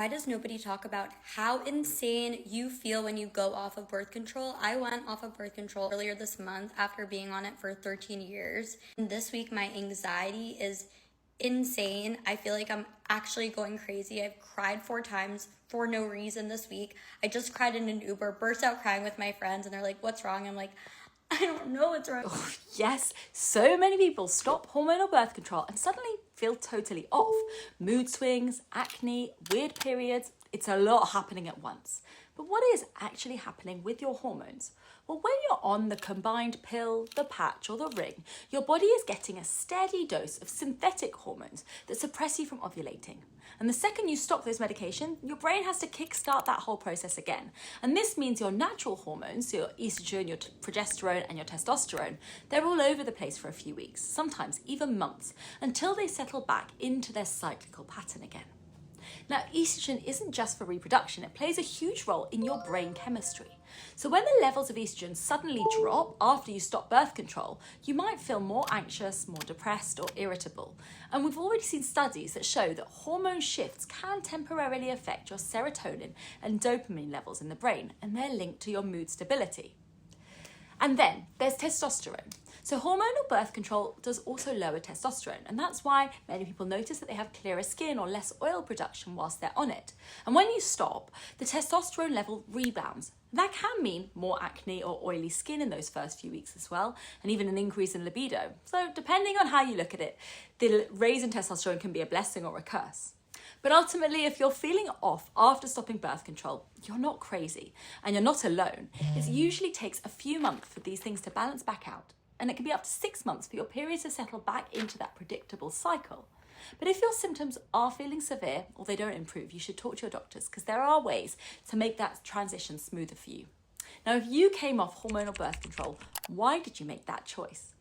Why does nobody talk about how insane you feel when you go off of birth control? I went off of birth control earlier this month after being on it for 13 years. And this week, my anxiety is insane. I feel like I'm actually going crazy. I've cried 4 times for no reason this week. I just cried in an Uber, burst out crying with my friends, and they're like, "What's wrong?" I'm like, I don't know what's wrong. Oh, yes, so many people stop hormonal birth control and suddenly feel totally off. Mood swings, acne, weird periods, it's a lot happening at once. But what is actually happening with your hormones? Well, when you're on the combined pill, the patch or the ring, your body is getting a steady dose of synthetic hormones that suppress you from ovulating. And the second you stop those medications, your brain has to kickstart that whole process again. And this means your natural hormones, so your estrogen, your progesterone and your testosterone, they're all over the place for a few weeks, sometimes even months, until they settle back into their cyclical pattern again. Now, estrogen isn't just for reproduction, it plays a huge role in your brain chemistry. So when the levels of estrogen suddenly drop after you stop birth control, you might feel more anxious, more depressed or irritable. And we've already seen studies that show that hormone shifts can temporarily affect your serotonin and dopamine levels in the brain, and they're linked to your mood stability. And then there's testosterone. So hormonal birth control does also lower testosterone, and that's why many people notice that they have clearer skin or less oil production whilst they're on it. And when you stop, the testosterone level rebounds. That can mean more acne or oily skin in those first few weeks as well, and even an increase in libido. So depending on how you look at it, the raise in testosterone can be a blessing or a curse. But ultimately, if you're feeling off after stopping birth control, you're not crazy and you're not alone. It usually takes a few months for these things to balance back out. And it can be up to 6 months for your periods to settle back into that predictable cycle. But if your symptoms are feeling severe or they don't improve, you should talk to your doctors because there are ways to make that transition smoother for you. Now, if you came off hormonal birth control, why did you make that choice?